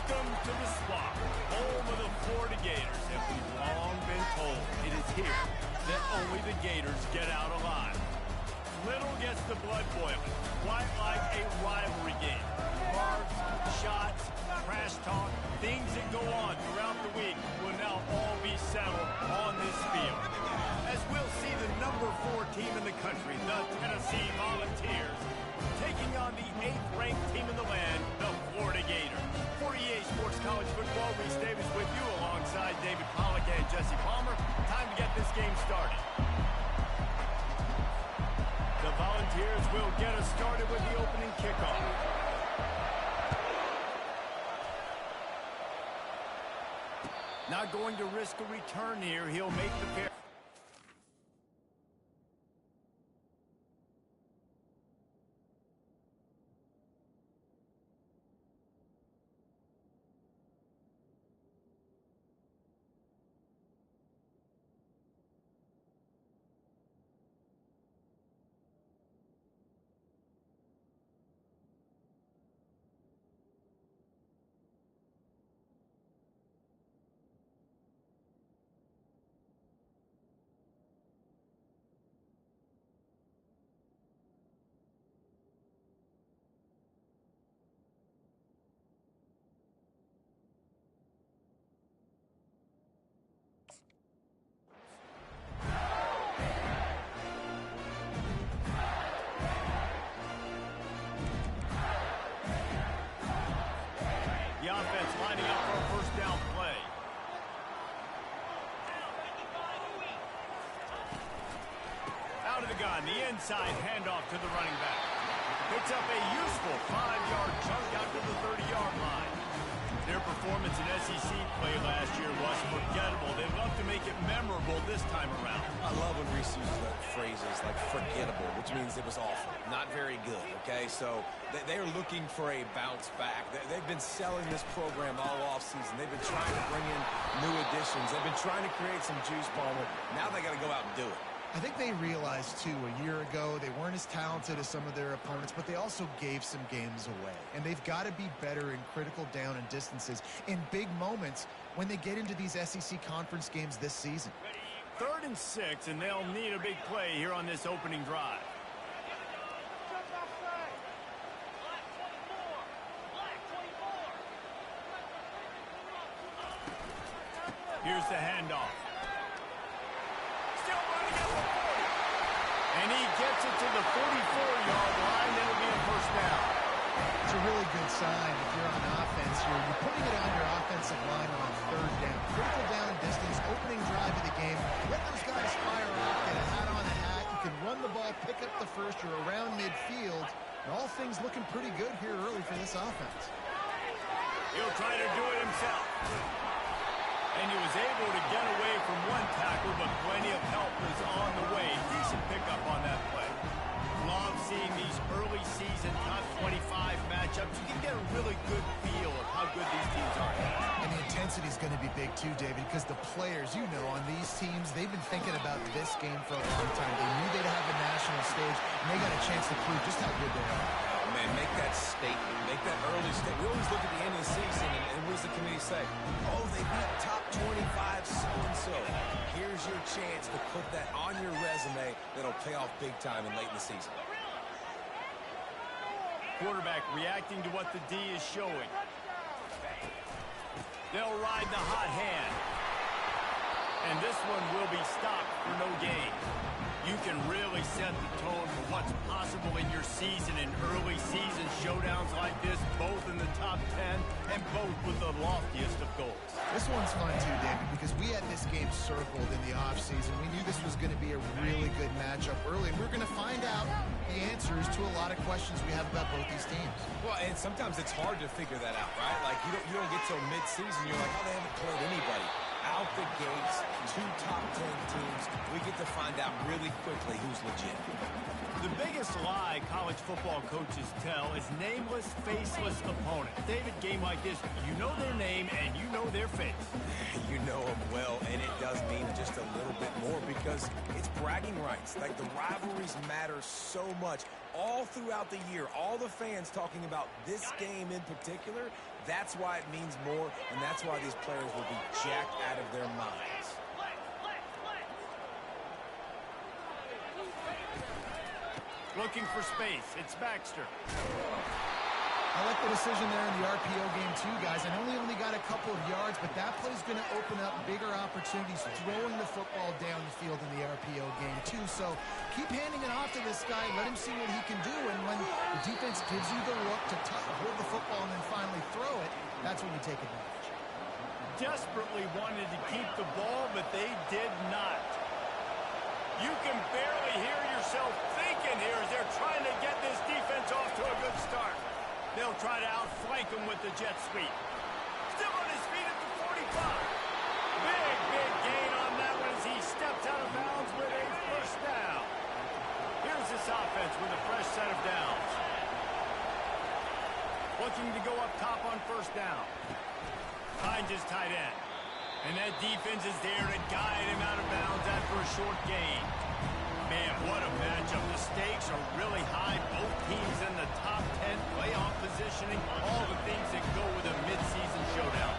Welcome to the swamp, home of the Florida Gators, and we've long been told it is here that only the Gators get out alive. Little gets the blood boiling, quite like a rivalry game. Marks, shots, trash talk, things that go on throughout the week will now all be settled on this field. As we'll see the number 4 team in the country, the Tennessee Volunteers, taking on the 8th-ranked team in the land, the Florida Gators. For EA Sports College Football, Reese Davis with you alongside David Pollack and Jesse Palmer. Time to get this game started. The Volunteers will get us started with the opening kickoff. Not going to risk a return here. He'll make the pair. The offense lining up for a first down play. Out of the gun, the inside handoff to the running back. Picks up a useful 5-yard chunk out to the 30-yard line. Their performance in SEC play last year was forgettable. They'd love to make it memorable this time around. I love when Reese uses that phrases like forgettable, which means it was awful, not very good, okay? So they're looking for a bounce back. They've been selling this program all offseason. They've been trying to bring in new additions. They've been trying to create some juice, Palmer. Now they got to go out and do it. I think they realized, too, a year ago they weren't as talented as some of their opponents, but they also gave some games away. And they've got to be better in critical down and distances in big moments when they get into these SEC conference games this season. 3rd and 6, and they'll need a big play here on this opening drive. Here's the handoff. And he gets it to the 44-yard line. That'll be a first down. It's a really good sign if you're on offense here. You're putting it on your offensive line on 3rd down. Critical down and distance, opening drive of the game. Let those guys fire off, get a hat on a hat. You can run the ball, pick up the first. You're around midfield. And all things looking pretty good here early for this offense. He'll try to do it himself. And he was able to get away from one tackle, but plenty of help was on the way. Decent pickup on that play. Love seeing these early season top 25 matchups. You can get a really good feel of how good these teams are. And the intensity is going to be big too, David, because the players, you know, on these teams, they've been thinking about this game for a long time. They knew they'd have a national stage, and they got a chance to prove just how good they are. Oh, man, make that statement. Make that early statement. We always look at the end of the season, and what does the committee say? Oh, they beat top 25 so-and-so. Here's your chance to put that on your resume that'll pay off big time and late in the season. Quarterback reacting to what the D is showing. They'll ride the hot hand. And this one will be stopped for no gain. You can really set the tone for what's possible in your season in early season showdowns like this, both in the top 10 and both with the loftiest of goals. This one's fun too, David, because we had this game circled in the offseason. We knew this was going to be a really good matchup early, and we're going to find out the answers to a lot of questions we have about both these teams. Well, and sometimes it's hard to figure that out, right? Like, you don't get till mid-season, you're like, oh, they haven't played anybody. Out the gates, 2 top 10 teams. We get to find out really quickly who's legit. The biggest lie college football coaches tell is nameless, faceless opponent. David, game like this, you know their name and you know their face. You know them well, and it does mean just a little bit more because it's bragging rights. Like, the rivalries matter so much. All throughout the year, all the fans talking about this game in particular, that's why it means more, and that's why these players will be jacked out of their minds. Looking for space. It's Baxter. I like the decision there in the RPO game too, guys. I know he only got a couple of yards, but that play's going to open up bigger opportunities throwing the football down the field in the RPO game too. So keep handing it off to this guy. Let him see what he can do. And when the defense gives you the look to hold the football and then finally throw it, that's when you take advantage. Desperately wanted to keep the ball, but they did not. You can barely hear yourself thinking here as they're trying to get this defense off to a good start. They'll try to outflank him with the jet sweep. Still on his feet at the 45. Big gain on that one as he stepped out of bounds with a first down. Here's this offense with a fresh set of downs. Looking to go up top on first down. Finds his tight end. And that defense is there to guide him out of bounds after a short gain. Man, what a matchup. The stakes are really high. Both teams in the top 10, playoff positioning, all the things that go with a midseason showdown.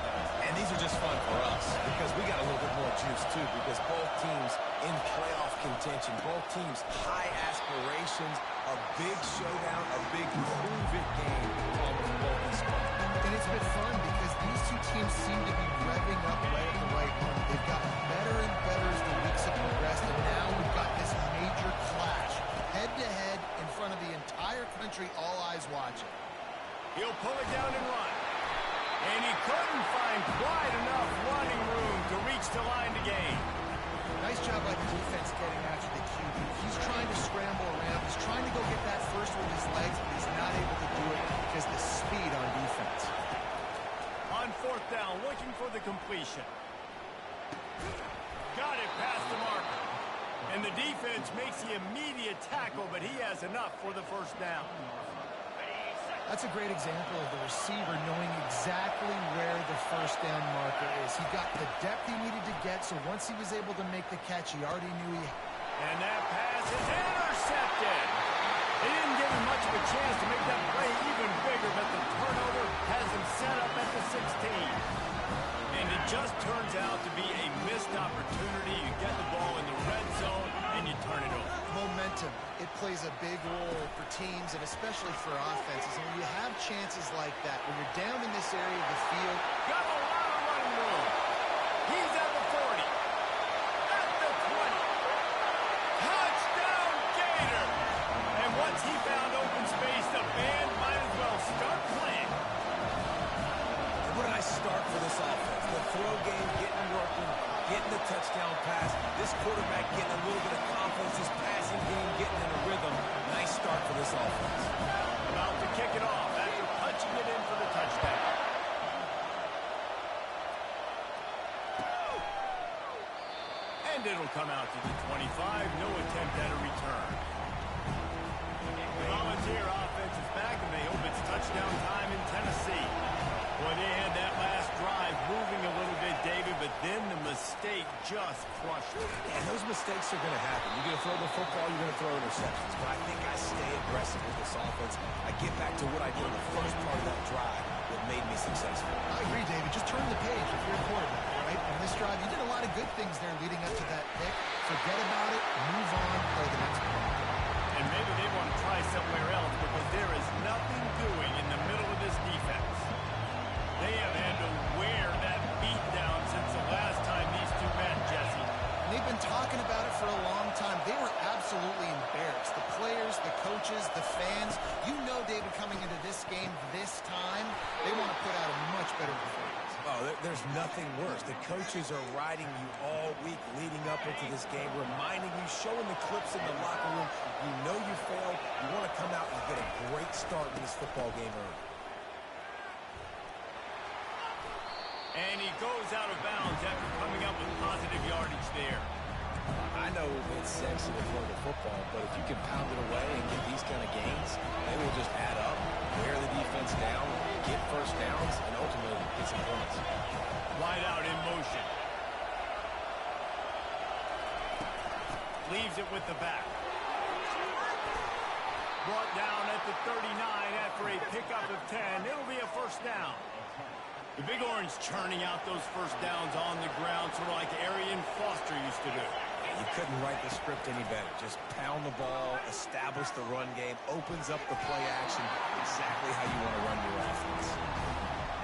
And these are just fun for us because we got a little bit more juice too because both teams in playoff contention, both teams high aspirations, a big showdown, a big prove-it game from both these spots. And it's been fun because these two teams seem to be revving up right at the right moment. They've gotten better and better as the weeks have progressed, and now we've got this major clash, head-to-head in front of the entire country, all eyes watching. He'll pull it down and run. And he couldn't find quite enough running room to reach the line to gain. Nice job by the defense getting after the QB. He's trying to scramble around. He's trying to go get that first with his legs, but he's not able to do it because the speed on defense. On fourth down, looking for the completion. Got it past the marker. And the defense makes the immediate tackle, but he has enough for the first down. That's a great example of the receiver knowing exactly where the first down marker is. He got the depth he needed to get, so once he was able to make the catch, he already knew he... And that pass is intercepted. They didn't give him much of a chance to make that play even bigger, but the turnover has him set up at the 16. And it just turns out to be a missed opportunity. You get the ball in the red zone, and you turn it over. Momentum. It plays a big role for teams and especially for offenses. And when you have chances like that, when you're down in this area of the field... Got a lot of running room. He's at the 40. At the 20. Touchdown, Gator! And once he found open space, the band might as well start playing. What did I start for this offense? The throw game getting working, getting the touchdown pass. This quarterback getting a little bit of confidence. His passing game getting in a rhythm. Nice start for this offense. About to kick it off after punching it in for the touchdown. And it'll come out to the 25. No attempt at a return. The Volunteer offense is back, and they hope it's touchdown time in Tennessee. Boy, they had that last drive moving a little bit, David, but then the mistake just crushed it. And those mistakes are going to happen. You're going to throw the football, you're going to throw interceptions. But I think I stay aggressive with this offense. I get back to what I did in the first part of that drive that made me successful. I agree, David. Just turn the page if you're a quarterback, right? On this drive, you did a lot of good things there leading up to that pick. Forget about it, move on, play the next play. And maybe they want to try somewhere else because there is nothing doing in the middle of this defense. They have had to wear that beat down since the last time these two met, Jesse. And they've been talking about it for a long time. They were absolutely embarrassed. The players, the coaches, the fans. You know, David, coming into this game this time, they want to put out a much better performance. Oh, there's nothing worse. The coaches are riding you all week leading up into this game, reminding you, showing the clips in the locker room. You know you failed. You want to come out and get a great start in this football game early. And he goes out of bounds after coming up with positive yardage there. I know it's sexy to throw the football, but if you can pound it away and get these kind of gains, they will just add up, wear the defense down, get first downs, and ultimately get some points. Wide out in motion. Leaves it with the back. Brought down at the 39 after a pickup of 10. It'll be a first down. The Big Orange churning out those first downs on the ground, sort of like Arian Foster used to do. You couldn't write the script any better. Just pound the ball, establish the run game, opens up the play action, exactly how you want to run your offense.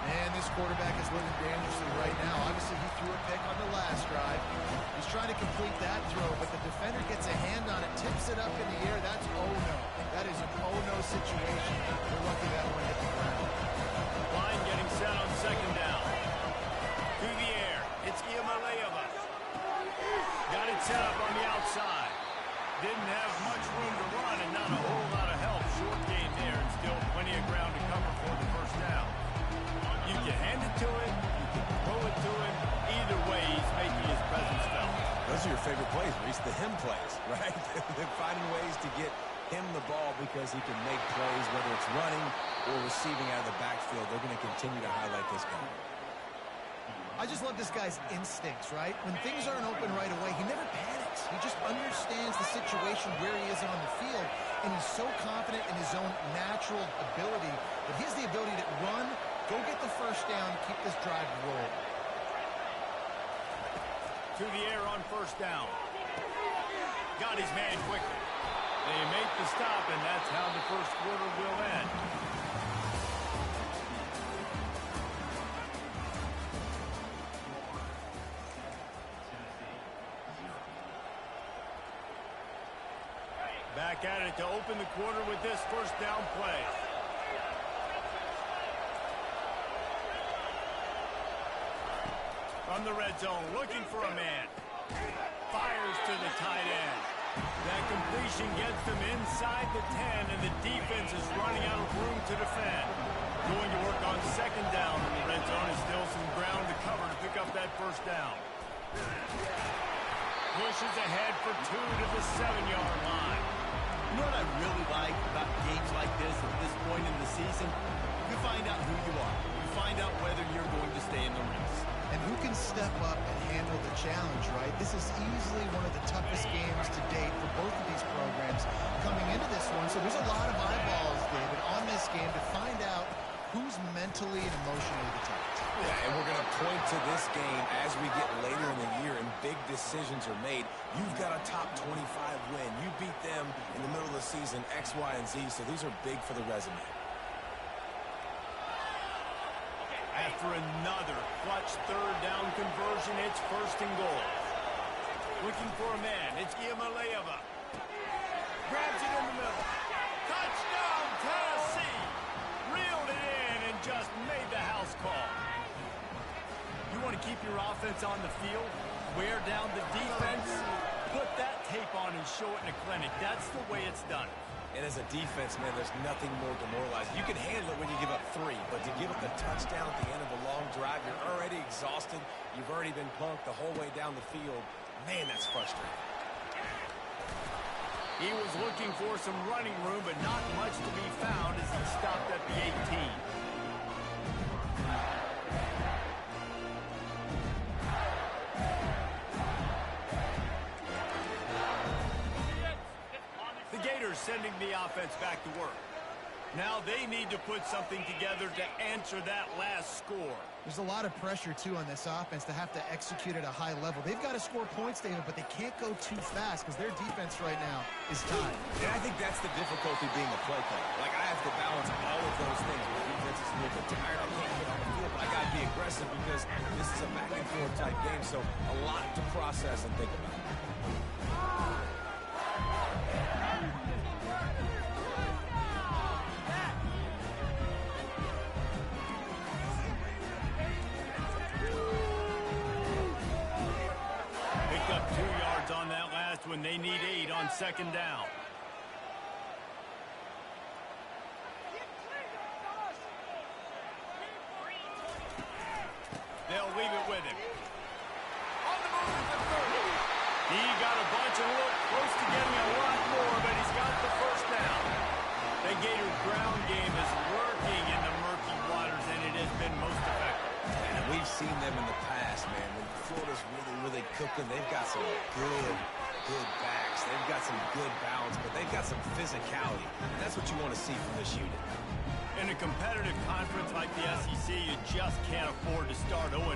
Man, this quarterback is living dangerously right now. Obviously, he threw a pick on the last drive. He's trying to complete that throw, but the defender gets a hand on it, tips it up in the air. That's oh-no. That is an oh-no situation. We're lucky that one hit the ground. Line getting set on second down. Through the air, it's Iamaleava. Got it set up on the outside. Didn't have much room to run and not a whole lot of help. Short gain there and still plenty of ground to cover for the first down. You can hand it to him, you can throw it to him. Either way, he's making his presence felt. Those are your favorite plays, Reese, the him plays, right? They're finding ways to get him the ball because he can make plays, whether it's running or receiving out of the backfield. They're going to continue to highlight this guy. I just love this guy's instincts, right? When things aren't open right away, he never panics. He just understands the situation where he is on the field, and he's so confident in his own natural ability that he has the ability to run, go get the first down, keep this drive rolling. To the air on first down. Got his man quickly. They make the stop, and that's how the first quarter will end. Back at it to open the quarter with this first down play. From the red zone, looking for a man. Fires to the tight end. That completion gets them inside the 10, and the defense is running out of room to defend. Going to work on second down, and the red zone is still some ground to cover to pick up that first down. Pushes ahead for 2 to the 7-yard line. You know what I really like about games like this at this point in the season? You find out who you are. You find out whether you're going to stay in the race. And who can step up and handle the challenge, right? This is easily one of the toughest games to date for both of these programs coming into this one. So there's a lot of eyeballs, David, on this game to find out who's mentally and emotionally the toughest. Yeah, and we're going to point to this game as we get later in the year and big decisions are made. You've got a top 25 win. You beat them in the middle of the season, X, Y, and Z, so these are big for the resume. After another clutch third down conversion, it's first and goal. Looking for a man, it's Iamaleava. Grabs it in the middle. Touchdown, Tennessee! Reeled it in and just made the house call. You want to keep your offense on the field? Wear down the defense? Put that tape on and show it in a clinic. That's the way it's done. And as a defense, man, there's nothing more demoralizing. You can handle it when you give up 3, but to give up the touchdown at the end of a long drive, you're already exhausted. You've already been punked the whole way down the field. Man, that's frustrating. He was looking for some running room, but not much to be found as he stopped at the 18. Sending the offense back to work. Now they need to put something together to answer that last score. There's a lot of pressure, too, on this offense to have to execute at a high level. They've got to score points, David, but they can't go too fast because their defense right now is tied. And I think that's the difficulty being a play caller. Like, I have to balance all of those things. My defense is a little bit tired. I can't get on the field, but I got to be aggressive because this is a back-and-forth type game, so a lot to process and think about. On that last one, they need 8 on second down. They'll leave it with him. On the move to the 30. He got cooking. They've got some good backs. They've got some good balance, but they've got some physicality. And that's what you want to see from this unit. In a competitive conference like the SEC, you just can't afford to start 0-1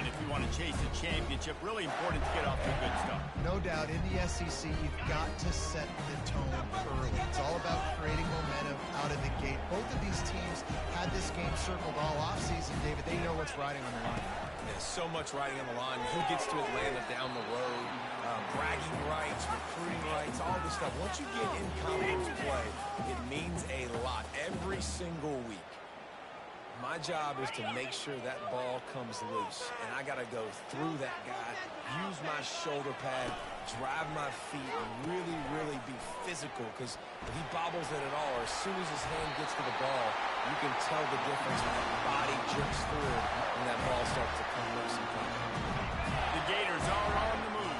if you want to chase a championship. Really important to get off to a good start. No doubt, in the SEC, you've got to set the tone early. It's all about creating momentum out of the gate. Both of these teams had this game circled all offseason, David. They know what's riding on the line. There's so much riding on the line. Who gets to Atlanta down the road? Bragging rights, recruiting rights, all this stuff. Once you get in conference play, it means a lot every single week. My job is to make sure that ball comes loose, and I got to go through that guy, use my shoulder pad, drive my feet, and really be physical, because if he bobbles it at all, or as soon as his hand gets to the ball, you can tell the difference when the body jerks forward and that ball starts to come loose and come. The Gators are on the move.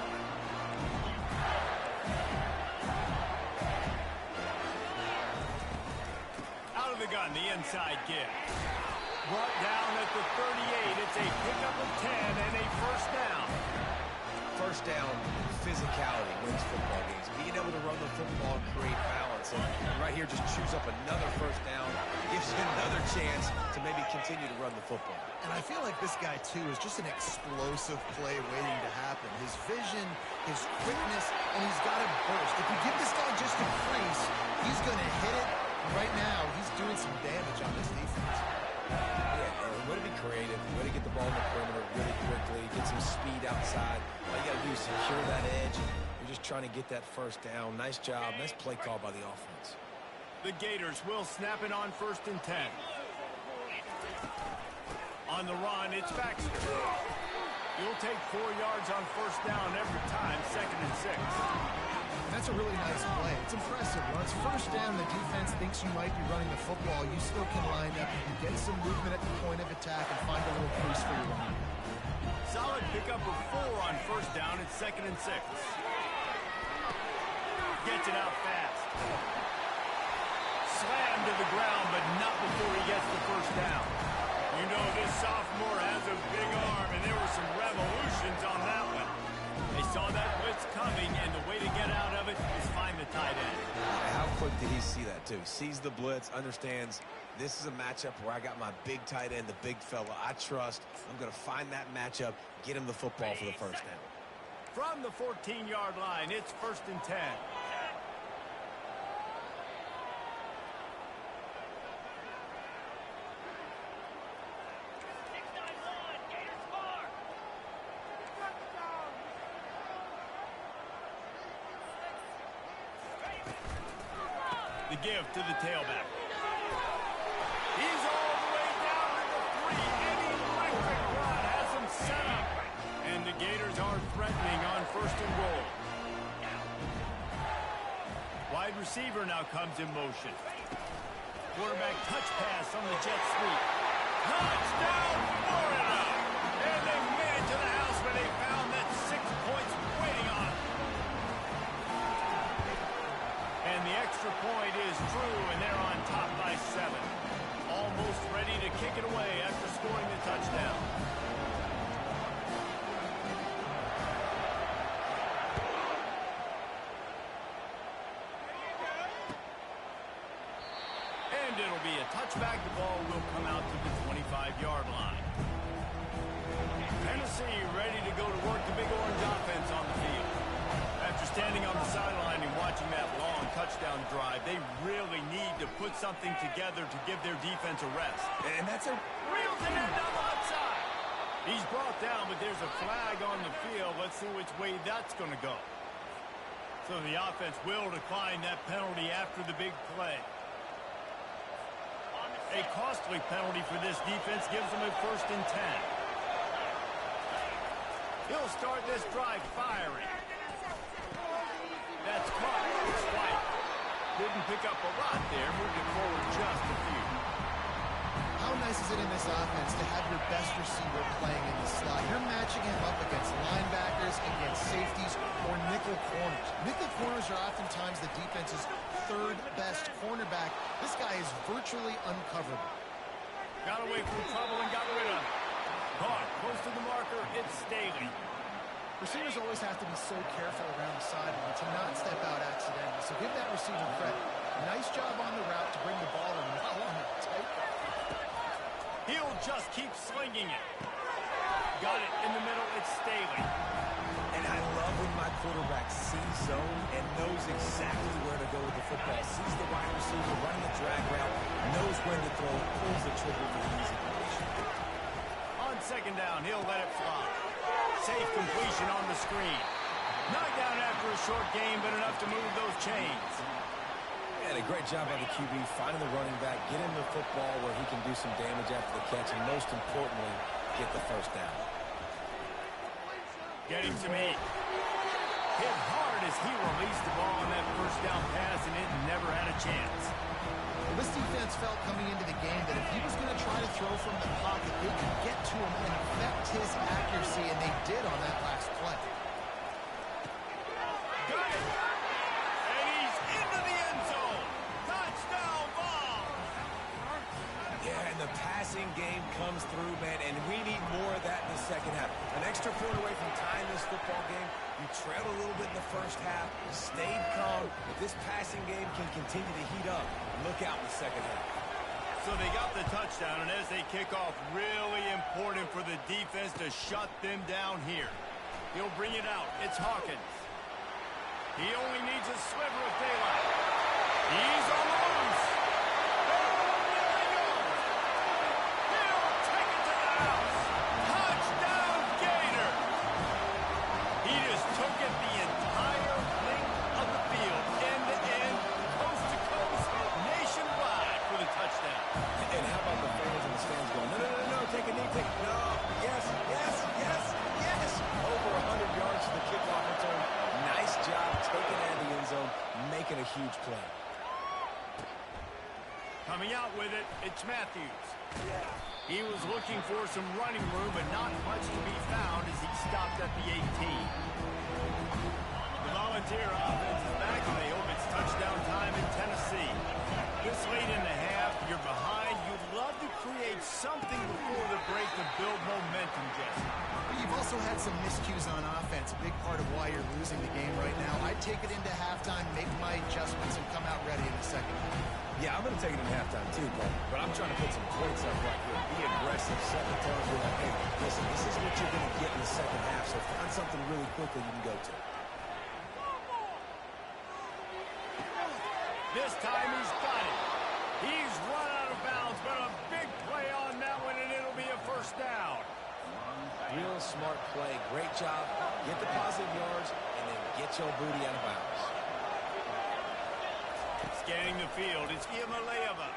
Out of the gun, the inside give. Brought down at the 38. It's a pickup of 10 and a first down. First down, physicality wins football games. Being able to run the football and create balance. And right here, just choose up another first down. Gives you another chance to maybe continue to run the football. And I feel like this guy, too, is just an explosive play waiting to happen. His vision, his quickness, and he's got a burst. If you give this guy just a crease, he's going to hit it. Right now, he's doing some damage on this defense. Yeah, way to be creative, way to get the ball in the perimeter really quickly, get some speed outside. All you got to do is secure that edge. You're just trying to get that first down. Nice job. Nice play call by the offense. The Gators will snap it on 1st and 10. On the run, it's Baxter. You'll take 4 yards on first down every time, 2nd and 6. That's a really nice play. It's impressive. When it's first down, the defense thinks you might be running the football. You still can line up. You can get some movement at the point of attack and find a little crease for your run. Solid pickup of 4 on first down. It's 2nd and 6. Gets it out fast. Slammed to the ground, but not before he gets the first down. You know this sophomore has a big arm, and there were some revolutions on that one. They saw that blitz coming, and the way to get out of it is find the tight end. How quick did he see that, too? Sees the blitz, understands this is a matchup where I got my big tight end, the big fella I trust. I'm going to find that matchup, get him the football for the first down. From the 14-yard line, it's 1st and 10. The give to the tailback. He's all the way down to the 3. An electric run has him set up. And the Gators are threatening on 1st and goal. Wide receiver now comes in motion. Quarterback touch pass on the jet sweep. Touchdown, Florida! And they made it to the house where they found that 6 points waiting on them. And the extra point is true, and they're on top by 7. Almost ready to kick it away after scoring the touchdown. And it'll be a touchback. The ball will come out to the 25-yard line. Tennessee ready to go to work the Big Orange offense on the field. After standing on the sideline and watching that long touchdown drive, they really need to put something together to give their defense a rest. And that's a real end on the outside. He's brought down, but there's a flag on the field. Let's see which way that's going to go. So the offense will decline that penalty after the big play. A costly penalty for this defense gives them a 1st and 10. He'll start this drive firing. That's caught. It's White. Didn't pick up a lot there. Moved it forward just a few. How nice is it in this offense to have your best receiver playing in the slot? You're matching him up against linebackers, against safeties, or nickel corners. Nickel corners are oftentimes the defense's 3rd best cornerback. This guy is virtually uncoverable. Got away from trouble and got rid of it. Caught close to the marker. It's Staley. Receivers always have to be so careful around the sideline to not step out accidentally. So give that receiver credit. Nice job on the route to bring the ball to him while on a tight. He'll just keep slinging it. Got it in the middle. It's Staley. And I love when my quarterback sees zone and knows exactly where to go with the football. Sees the wide receiver running the drag route, knows when to throw, pulls the trigger for the easy completion. On second down, he'll let it fly. Safe completion on the screen. Knocked down after a short game, but enough to move those chains. And a great job by the QB finding the running back, get him the football where he can do some damage after the catch, and most importantly, get the first down. Getting some heat. Hit hard as he released the ball on that first down pass, and it never had a chance. Well, this defense felt coming into the game that if he was going to try to throw from the pocket, they could get to him and affect his accuracy, and they did on that last play. Got it! And he's into the end zone! Touchdown ball! Yeah, and the passing game comes through, man, and we need more of that in the second half. An extra point away from tying this football game. You trailed a little bit in the first half, stayed calm. If this passing game can continue to heat up, look out in the second half. So they got the touchdown, and as they kick off, really important for the defense to shut them down here. He'll bring it out. It's Hawkins. He only needs a sliver of daylight. He's on the loose. Making a huge play. Coming out with it, it's Matthews. He was looking for some running room, but not much to be found as he stopped at the 18. The Volunteer offense is back, and they hope it's touchdown time in Tennessee. This late in the half, you're behind. You'd love to create something before the break to build momentum, Jesse. You've also had some miscues on offense, a big part of why you're losing the game right now. I'd take it into halftime, make my adjustments, and come out ready in the second half. Yeah, I'm going to take it in halftime too, but I'm trying to put some points up right here. Be aggressive, set the tone, be like, hey, listen, this is what you're going to get in the second half, so find something really quickly you can go to. This time he's got it. He's run out of bounds, but a big play on that one, and it'll be a first down. Real smart play. Great job. Get the positive yards, and then get your booty out of bounds. Scanning the field, it's Imaleva.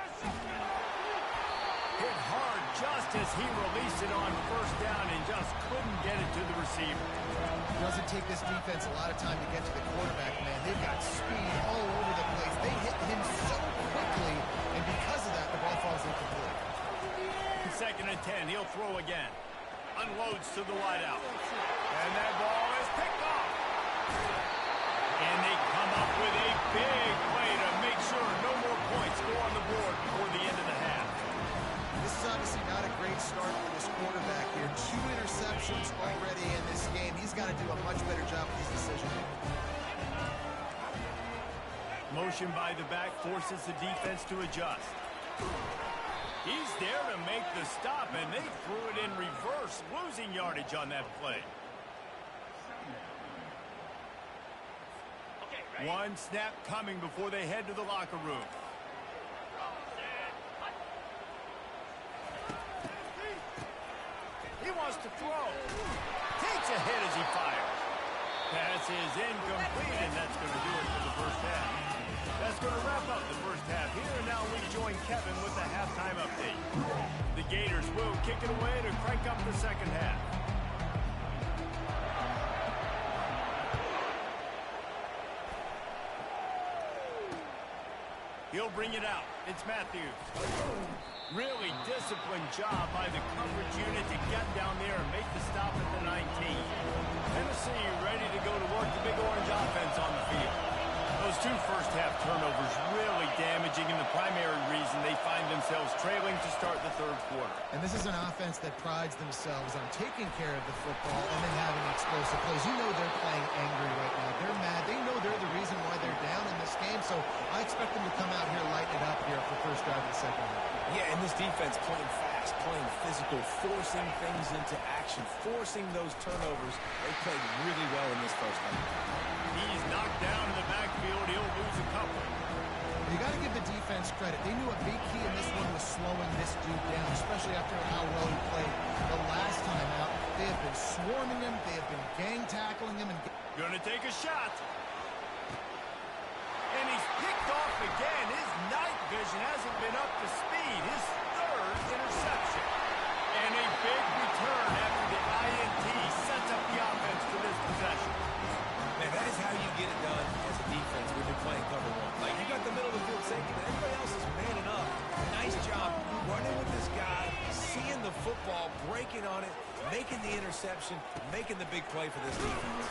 Hit hard just as he released it on first down and just couldn't get it to the receiver. It doesn't take this defense a lot of time to get to the quarterback, man. They've got speed all over the place. They hit him so quickly, and because of that, the ball falls incomplete. Second and 10, he'll throw again. Unloads to the wideout. And that ball is picked off. And they come up with a big play to make sure no more points go on the board before the end of the half. This is obviously not a great start for this quarterback here. 2 interceptions already in this game. He's got to do a much better job with his decision. Motion by the back forces the defense to adjust. He's there to make the stop, and they threw it in reverse, losing yardage on that play. One snap coming before they head to the locker room. He wants to throw. Takes a hit as he fires. Pass is incomplete, and that's going to do it for the first half. That's going to wrap up the first half here, and now we join Kevin with the halftime update. The Gators will kick it away to crank up the second half. He'll bring it out. It's Matthews. Really disciplined job by the coverage unit to get down there and make the stop at the 19. Tennessee ready to go to work the Big Orange offense on the field. Those two first-half turnovers really damaging, and the primary reason they find themselves trailing to start the third quarter. And this is an offense that prides themselves on taking care of the football and then having explosive plays. You know they're playing angry right now. They're mad. They know they're the reason why they're down in this game, so I expect them to come out here, lighten it up here for the first drive of the second half. Yeah, and this defense playing fast, playing physical, forcing things into action, forcing those turnovers. They played really well in this first half. He's knocked down in the backfield. He'll lose a couple. You got to give the defense credit. They knew a big key in this one was slowing this dude down, especially after how well he played the last time out. They have been swarming him. They have been gang tackling him. Gonna take a shot. And he's picked off again. His night vision hasn't been up to speed. His third interception. And a big return after the INT sets up the offense for this possession. Man, that is how you get it done as a defense when you're playing cover one. Like, you got the middle of the field safety, but everybody else is manning up. Nice job running with this guy, seeing the football, breaking on it, making the interception, making the big play for this defense.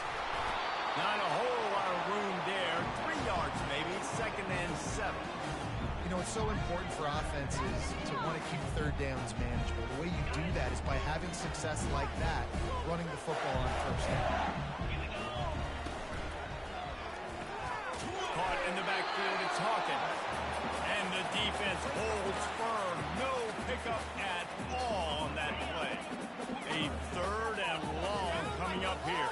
Not a whole lot of room there. 3 yards maybe, 2nd and 7. You know, it's so important for offenses to want to keep third downs manageable. The way you do that is by having success like that, running the football on first down. Caught in the backfield, it's Hawkins. And the defense holds firm. No pickup at all on that play. A 3rd and long coming up here.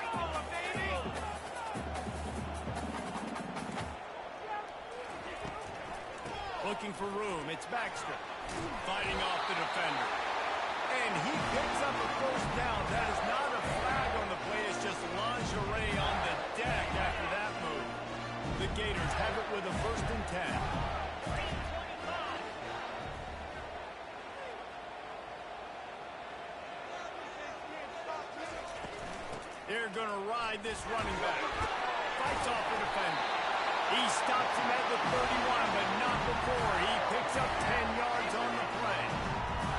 Looking for room. It's Baxter. Fighting off the defender. And he picks up a first down. That is not a flag on the play. It's just lingerie on the deck after that move. The Gators have it with a 1st and 10. They're going to ride this running back. Fights off the defender. He stops him at the 31, but not before. He picks up 10 yards on the play.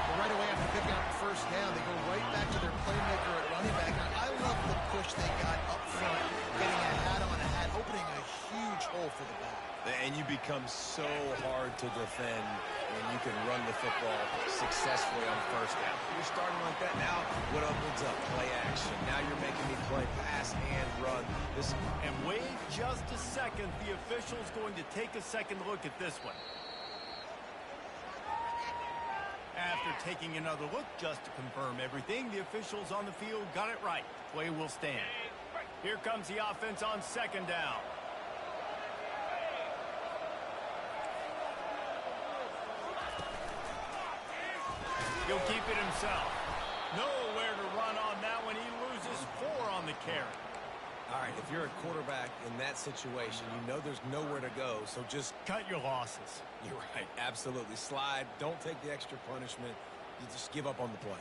Well, right away after picking up the first down, they go right back to their playmaker at running back. I love the push they got up front, getting a hat on a hat, opening a huge hole for the back. And you become so hard to defend when you can run the football successfully on first down. You're starting like that now. What opens up? Play action. Now you're making me play pass and run. And wait just a second. The official's going to take a second look at this one. After taking another look just to confirm everything, the officials on the field got it right. Play will stand. Here comes the offense on 2nd down. He'll keep it himself. Nowhere to run on that one. He loses 4 on the carry. All right, if you're a quarterback in that situation, you know there's nowhere to go, so just Cut your losses. You're right, absolutely. Slide, don't take the extra punishment. You just give up on the play.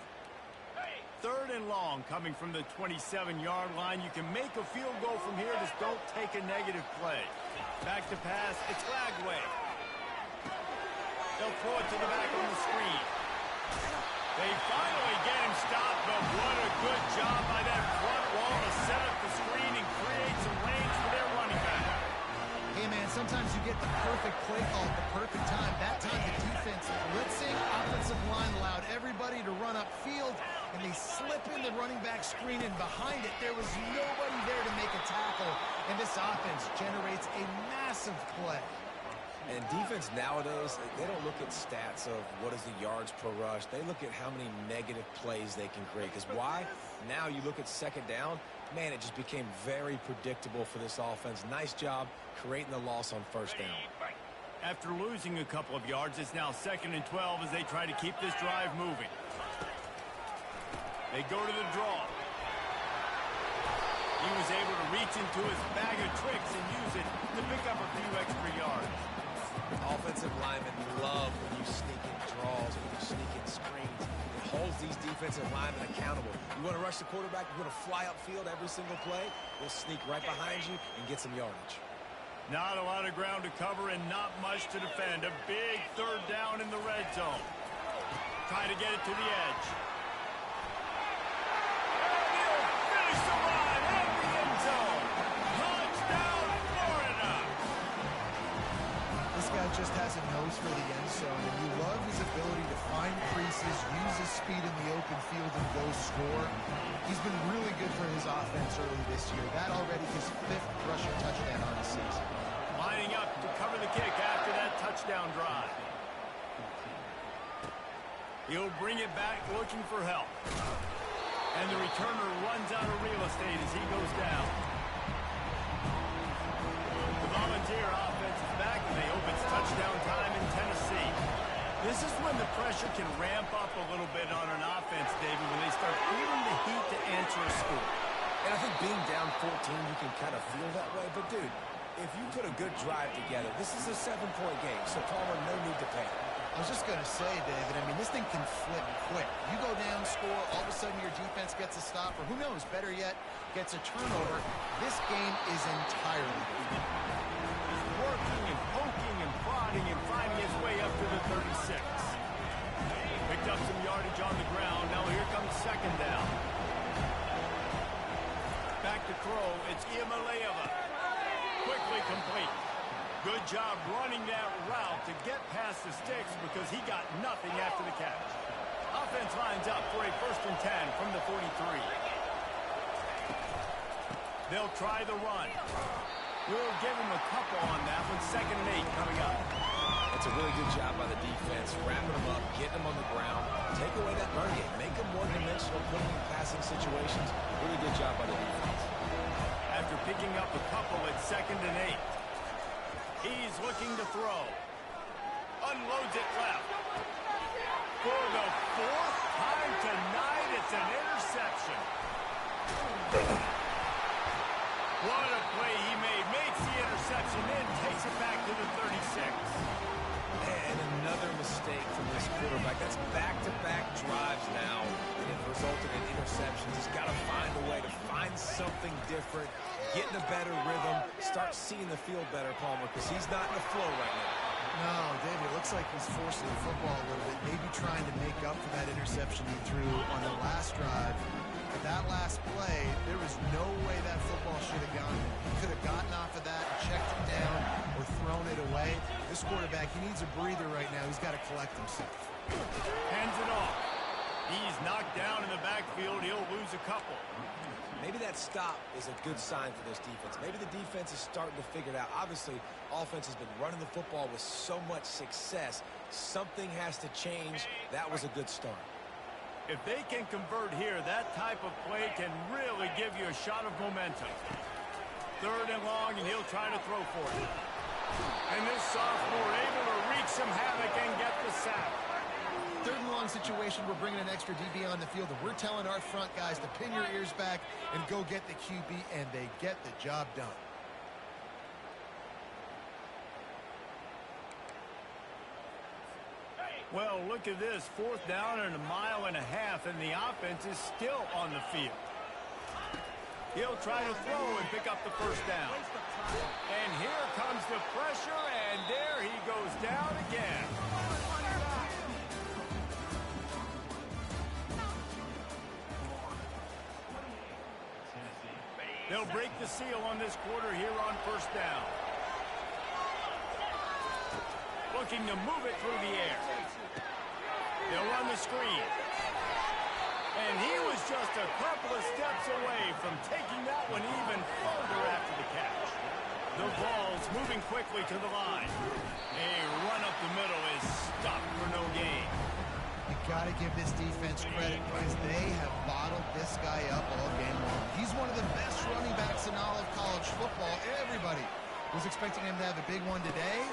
3rd and long coming from the 27-yard line. You can make a field goal from here. Just don't take a negative play. Back to pass. It's Lagway. They'll throw it to the back on the screen. They finally get him stopped, but what a good job by that front wall to set up the screen and create some lanes for their running back. Hey, man, sometimes you get the perfect play call at the perfect time. That time the defense blitzing, offensive line allowed everybody to run upfield, and they slip in the running back screen, and behind it there was nobody there to make a tackle, and this offense generates a massive play. And defense nowadays, they don't look at stats of what is the yards per rush. They look at how many negative plays they can create. Because why? Now you look at 2nd down, man, it just became very predictable for this offense. Nice job creating the loss on 1st down. After losing a couple of yards, it's now 2nd and 12 as they try to keep this drive moving. They go to the draw. He was able to reach into his bag of tricks and use it to pick up a few extra yards. Offensive linemen love when you sneak in draws, when you sneak in screens. It holds these defensive linemen accountable. You want to rush the quarterback, you want to fly upfield every single play, we'll sneak right behind you and get some yardage. Not a lot of ground to cover and not much to defend. A big 3rd down in the red zone. Trying to get it to the edge. And he'll finish the run at the end zone. Touchdown, Florida. just has a nose for the end zone, and you love his ability to find creases, use his speed in the open field, and go score. He's been really good for his offense early this year. That already his 5th rushing touchdown on the season. Lining up to cover the kick after that touchdown drive. He'll bring it back looking for help. And the returner runs out of real estate as he goes down. The Volunteer offense is back, and they open touchdown time in Tennessee. This is when the pressure can ramp up a little bit on an offense, David, when they start feeling the heat to answer a score. And I think being down 14, you can kind of feel that way. But, dude, if you put a good drive together, this is a 7-point game, so Palmer, no need to panic. I was just going to say, David, I mean, this thing can flip quick. You go down, score, all of a sudden your defense gets a stop, or who knows, better yet, gets a turnover. This game is entirely different. He's working and poking and prodding and finding his way up to the 36. Picked up some yardage on the ground. Now here comes second down. Back to throw. It's Iamaleava. Quickly complete. Good job running that route to get past the sticks because he got nothing after the catch. Offense lines up for a 1st and 10 from the 43. They'll try the run. We'll give him a couple on that one. 2nd and 8 coming up. That's a really good job by the defense, wrapping them up, getting them on the ground, take away that run game, make them one-dimensional, put them in passing situations. Really good job by the defense. After picking up a couple at 2nd and 8. He's looking to throw. Unloads it left. For the 4th time tonight, it's an interception. What a play he made. Makes the interception, then takes it back to the 36. And another mistake from this quarterback. That's back-to-back drives now, and it resulted in interceptions. He's got to find a way to find something different, get in a better rhythm, start seeing the field better, Palmer, because he's not in the flow right now. No, David, it looks like he's forcing the football a little bit, maybe trying to make up for that interception he threw on the last drive. But that last play, there was no way that football should have gone. He could have gotten off of that, checked it down, or thrown it away. This quarterback, he needs a breather right now. He's got to collect himself. Hands it off. He's knocked down in the backfield. He'll lose a couple. Maybe that stop is a good sign for this defense. Maybe the defense is starting to figure it out. Obviously, offense has been running the football with so much success. Something has to change. That was a good start. If they can convert here, that type of play can really give you a shot of momentum. 3rd and long, and he'll try to throw for it. And this sophomore able to wreak some havoc and get the sack. 3rd and long situation, we're bringing an extra DB on the field, and we're telling our front guys to pin your ears back and go get the QB, and they get the job done. Well, look at this. 4th down and 1.5 miles, and the offense is still on the field. He'll try to throw and pick up the 1st down. And here comes the pressure, and there he goes down again. They'll break the seal on this quarter here on 1st down. Looking to move it through the air. They'll run the screen. And he was just a couple of steps away from taking that one even further after the catch. The ball's moving quickly to the line. A run up the middle is stopped for no gain. You got to give this defense credit because they have bottled this guy up all game long. He's one of the best running backs in all of college football. Everybody was expecting him to have a big one today.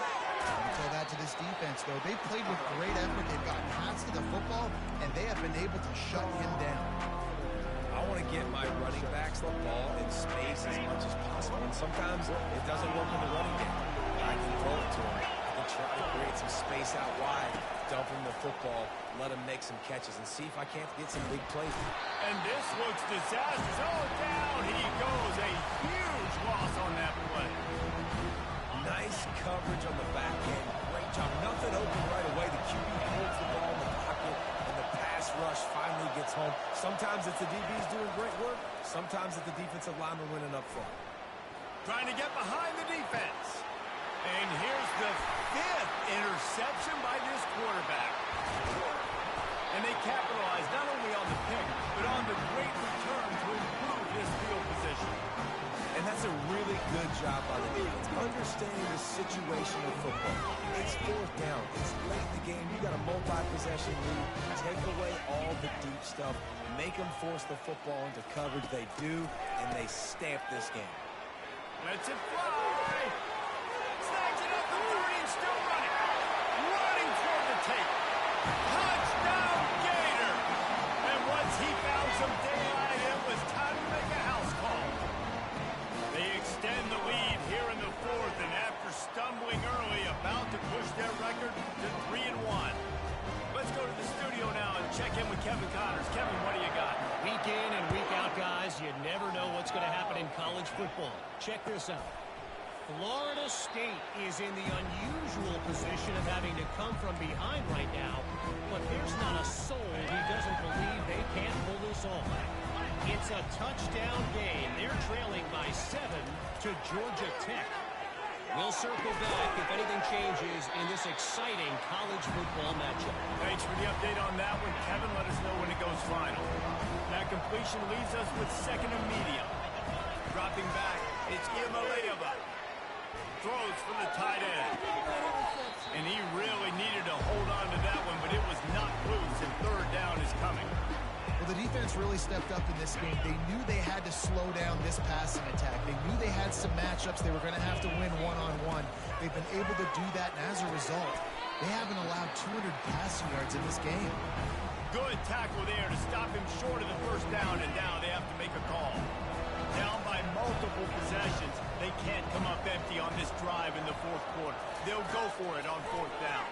I'll tell that to this defense, though. They played with great effort. They've gotten hands to the football, and they have been able to shut him down. I want to get my running backs the ball in space as much as possible. And sometimes it doesn't work in the running game. I can throw it to him. I can try to create some space out wide, dump him the football, let him make some catches, and see if I can't get some big plays. And this looks disastrous. Oh, down he goes. A huge loss on that play. Nice coverage on the back end. Great job. Nothing open right away. The QB holds the ball in the pocket, and the pass rush finally gets home. Sometimes it's the DBs doing great work. Sometimes it's the defensive lineman winning up front. Trying to get behind the defense. And here's the 5th interception by this quarterback. And they capitalize not only on the pick, but on the great return to improve this field position. And that's a really good job by the defense, understanding the situation of football. It's 4th down. It's late in the game. You got a multi-possession lead. Take away all the deep stuff. Make them force the football into coverage. They do, and they stamp this game. Lets it fly. Snags it up the 30 and still running. Running toward the tape. Touchdown, Gator. And once he found some daylight, it was time to make a house call. They extend the lead here in the 4th, and after stumbling early, about to push their record to 3-1. Let's go to the studio now and check in with Kevin Connors. Kevin, what do you got? Week in and week out, guys, you never know what's going to happen in college football. Check this out. Florida State is in the unusual position of having to come from behind right now, but there's not a soul who doesn't believe they can't pull this off. It's a touchdown game. They're trailing by 7 to Georgia Tech. We'll circle back if anything changes in this exciting college football matchup. Thanks for the update on that one, Kevin. Let us know when it goes final. That completion leaves us with 2nd and medium. Dropping back, it's Imaleva. Throws for the tight end. And he really needed to hold on to that one, but it was not loose, and 3rd down is coming. Well, the defense really stepped up in this game. They knew they had to slow down this passing attack. They knew they had some matchups they were going to have to win one-on-one. They've been able to do that, and as a result, they haven't allowed 200 passing yards in this game. Good tackle there to stop him short of the 1st down, and now they have to make a call. Down by multiple possessions, they can't come up empty on this drive in the 4th quarter. They'll go for it on 4th down.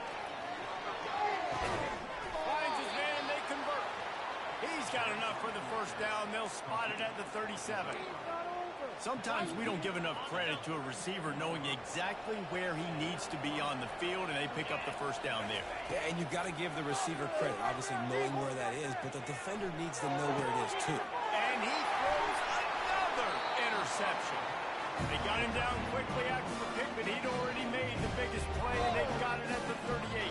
Finds his man, they convert. He's got enough for the 1st down. They'll spot it at the 37. Sometimes we don't give enough credit to a receiver knowing exactly where he needs to be on the field, and they pick up the 1st down there. Yeah, and you've got to give the receiver credit, obviously knowing where that is, but the defender needs to know where it is, too. And he throws another interception. They got him down quickly after the pick, but he'd already made the biggest play, and they got it at the 38.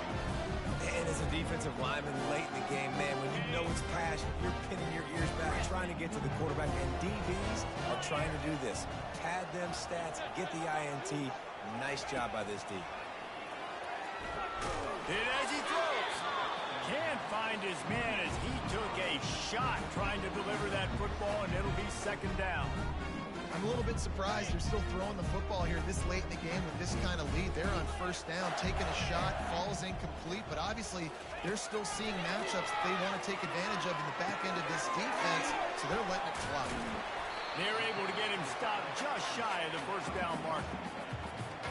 And as a defensive lineman late in the game, man, when you know it's pass, you're pinning your ears back, trying to get to the quarterback, and DBs are trying to do this. Pad them stats, get the INT. Nice job by this D. Hit as he throws. Can't find his man as he took a shot trying to deliver that football, and it'll be 2nd down. I'm a little bit surprised they're still throwing the football here this late in the game with this kind of lead. They're on 1st down, taking a shot, falls incomplete, but obviously they're still seeing matchups that they want to take advantage of in the back end of this defense, so they're letting it fly. They're able to get him stopped just shy of the 1st down mark.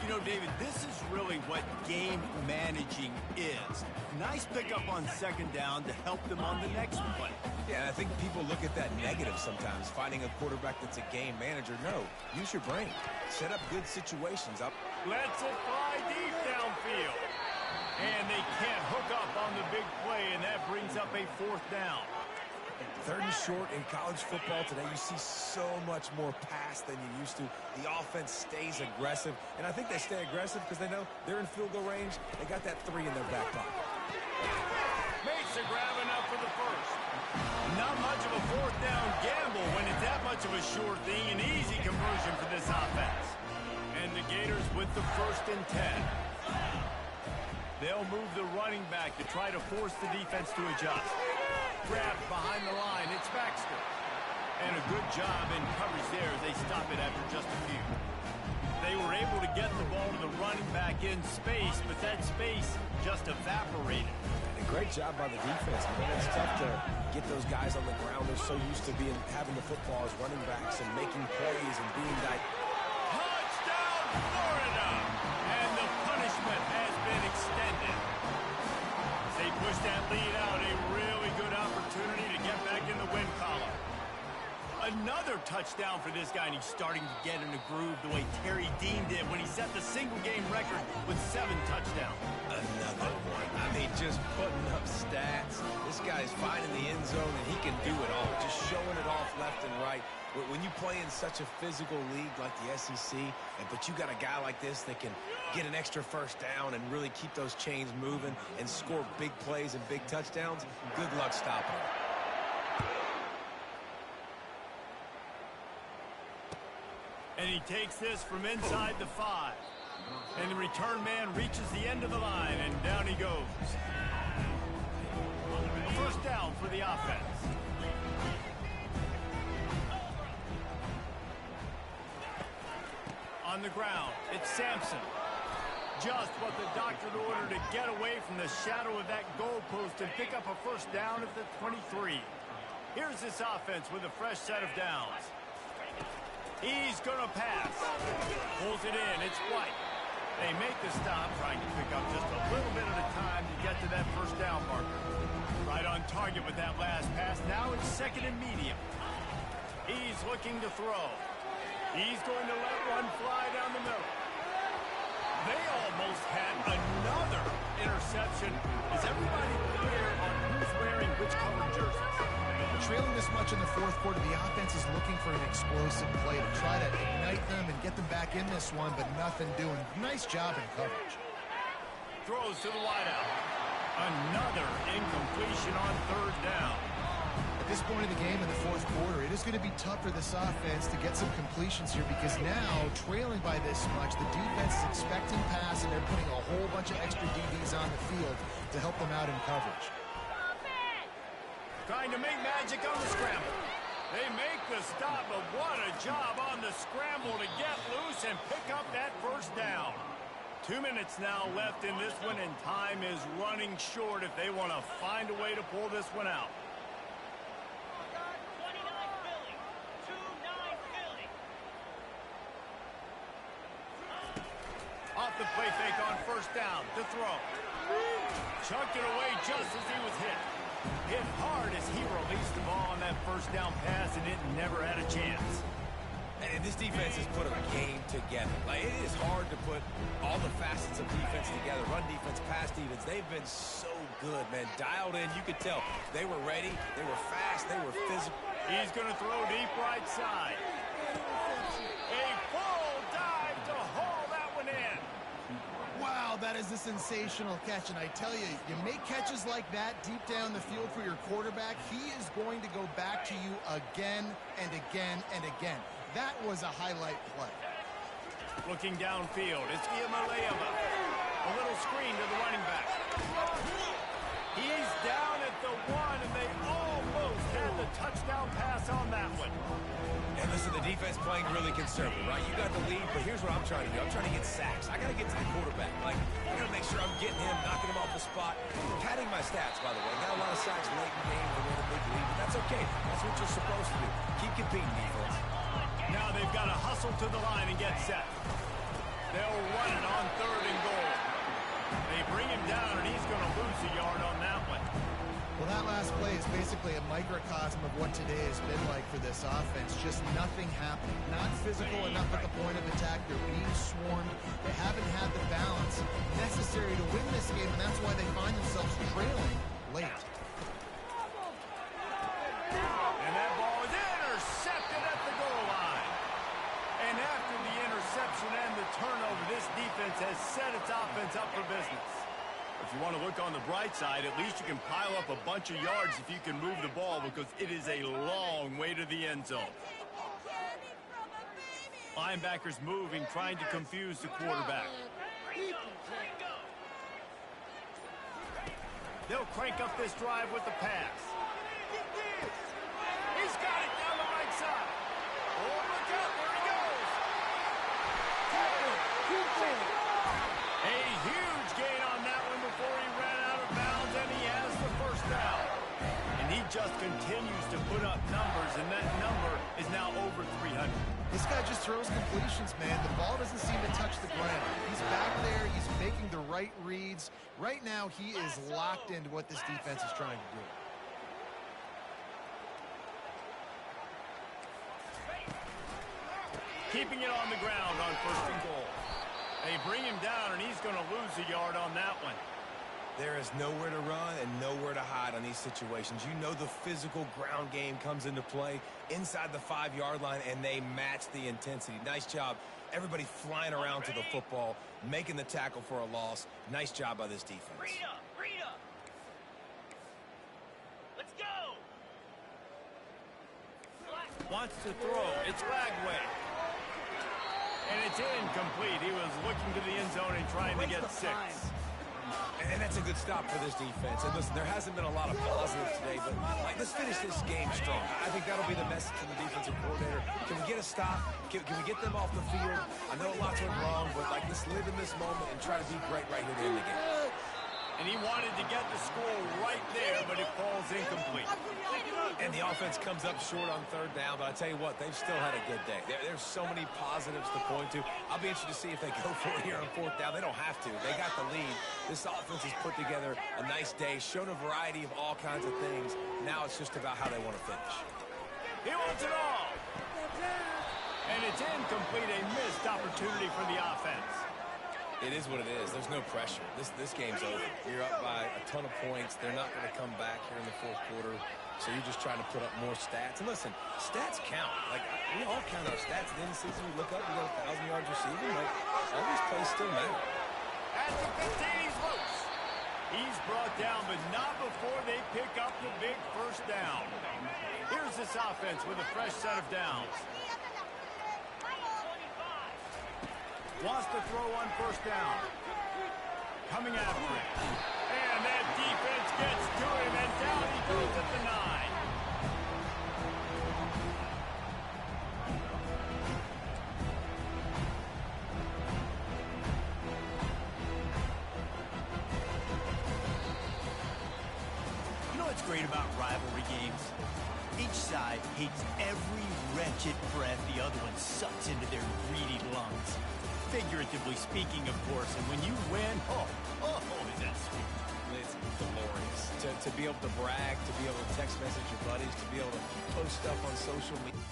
You know, David, this is really what game managing is. Nice pickup on 2nd down to help them on the next play. Yeah, and I think people look at that negative sometimes, finding a quarterback that's a game manager. No, use your brain. Set up good situations. Lets it fly deep downfield. And they can't hook up on the big play, and that brings up a 4th down. 3rd and short in college football today. You see so much more pass than you used to. The offense stays aggressive, and I think they stay aggressive because they know they're in field goal range. They got that 3 in their back pocket. Makes a grab enough for the 1st. Not much of a 4th down gamble when it's that much of a sure thing. An easy conversion for this offense. And the Gators with the 1st and 10. They'll move the running back to try to force the defense to adjust. Grabbed behind the line, it's Baxter. And a good job in coverage there as they stop it after just a few. They were able to get the ball to the running back in space, but that space just evaporated. And great job by the defense. I mean, it's tough to get those guys on the ground. They're so used to having the football as running backs and making plays and being Touchdown, Florida! And the punishment has been extended. As they push that lead out, a really good opportunity to get back in the win column. Another touchdown for this guy, and he's starting to get in a groove the way Terry Dean did when he set the single-game record with 7 touchdowns. Another one. I mean, just putting up stats. This guy guy is finding the end zone, and he can do it all, just showing it off left and right. When you play in such a physical league like the SEC, but you got a guy like this that can get an extra first down and really keep those chains moving and score big plays and big touchdowns, good luck stopping him. And he takes this from inside the 5. And the return man reaches the end of the line, and down he goes. A first down for the offense. On the ground, it's Sampson. Just what the doctor ordered to get away from the shadow of that goalpost and pick up a first down at the 23. Here's this offense with a fresh set of downs. He's going to pass. Pulls it in. It's White. They make the stop, trying to pick up just a little bit at a time to get to that first down marker. Right on target with that last pass. Now it's second and medium. He's looking to throw. He's going to let one fly down the middle. They almost had another interception. Is everybody clear on who's wearing which color jerseys? Trailing this much in the fourth quarter, the offense is looking for an explosive play to try to ignite them and get them back in this one, but nothing doing. Nice job in coverage. Throws to the wideout. Another incompletion on third down. At this point of the game in the fourth quarter, it is going to be tough for this offense to get some completions here because now, trailing by this much, the defense is expecting pass and they're putting a whole bunch of extra DBs on the field to help them out in coverage. Trying to make magic on the scramble. They make the stop, but what a job on the scramble to get loose and pick up that first down. 2 minutes now left in this one, and time is running short if they want to find a way to pull this one out. Off the play fake on first down to throw. Chucked it away just as he was hit. Hit hard as he released the ball on that first down pass, and it never had a chance. And this defense has put a game together. Like, it is hard to put all the facets of defense together. Run defense, pass defense. They've been so good, man. Dialed in. You could tell they were ready. They were fast. They were physical. He's going to throw deep right side. A full dive to haul that one in. Wow, that is a sensational catch, and I tell you, you make catches like that deep down the field for your quarterback, he is going to go back to you again and again and again. That was a highlight play. Looking downfield, it's Iamaleava. A little screen to the running back. He's down at the 1, and they almost had the touchdown pass on that one. And listen, the defense playing really conservative, right? You got the lead, but here's what I'm trying to do. I'm trying to get sacks. I got to get to the quarterback. Like, I got to make sure I'm getting him, knocking him off the spot. Padding my stats, by the way. Got a lot of sacks late in games to win a big lead, but that's okay. That's what you're supposed to do. Keep competing, defense. Now they've got to hustle to the line and get set. They'll run it on third and goal. They bring him down, and he's going to lose a yard on that one. Well, that last play is basically a microcosm of what today has been like for this offense. Just nothing happening. Not physical enough at the point of attack. They're being swarmed. They haven't had the balance necessary to win this game, and that's why they find themselves trailing late. And that ball is intercepted at the goal line. And after the interception and the turnover, this defense has set its offense up for business. If you want to look on the bright side, at least you can pile up a bunch of yards if you can move the ball, because it is a long way to the end zone. Linebackers moving, trying to confuse the quarterback. They'll crank up this drive with the pass. He's got it down the right side. Oh, look out, there he goes. A huge gain on that one before he ran out of bounds, and he has the first down. And he just continues to put up numbers, and that number is now over 300. This guy just throws completions, man. The ball doesn't seem to touch the ground. He's back there. He's making the right reads. Right now, he is locked into what this defense is trying to do. Keeping it on the ground on first and goal. They bring him down, and he's going to lose a yard on that one. There is nowhere to run and nowhere to hide on these situations. You know the physical ground game comes into play inside the 5-yard line, and they match the intensity. Nice job. Everybody flying around to the football, making the tackle for a loss. Nice job by this defense. Rita! Let's go! Wants to throw. It's Lagway. And it's incomplete. He was looking to the end zone and trying to get 6. And that's a good stop for this defense. And listen, there hasn't been a lot of positives today, but let's finish this game strong. I think that'll be the message from the defensive coordinator. Can we get a stop? Can we get them off the field? I know lots went wrong, but let's live in this moment and try to be great right here to end the game. And he wanted to get the score right there, but it falls incomplete. And the offense comes up short on 3rd down, but I tell you what, they've still had a good day. There's so many positives to point to. I'll be interested to see if they go for it here on 4th down. They don't have to. They got the lead. This offense has put together a nice day, shown a variety of all kinds of things. Now it's just about how they want to finish. He wants it all. And it's incomplete, a missed opportunity for the offense. It is what it is. There's no pressure. This game's over. You're up by a ton of points. They're not going to come back here in the 4th quarter. So you're just trying to put up more stats. And listen, stats count. We all count our stats. At the end of the season, we look up, we got 1,000 yards receiving. All these plays still matter. At the 15, he's loose. He's brought down, but not before they pick up the big 1st down. Here's this offense with a fresh set of downs. Wants to throw on 1st down. Coming after it. And that defense gets to him, and down he goes at the 9. You know what's great about rivalry games? Each side hates every wretched breath the other one sucks into their greedy lungs. Figuratively speaking, of course, and when you win, is that sweet. It's glorious. To be able to brag, to be able to text message your buddies, to be able to post stuff on social media.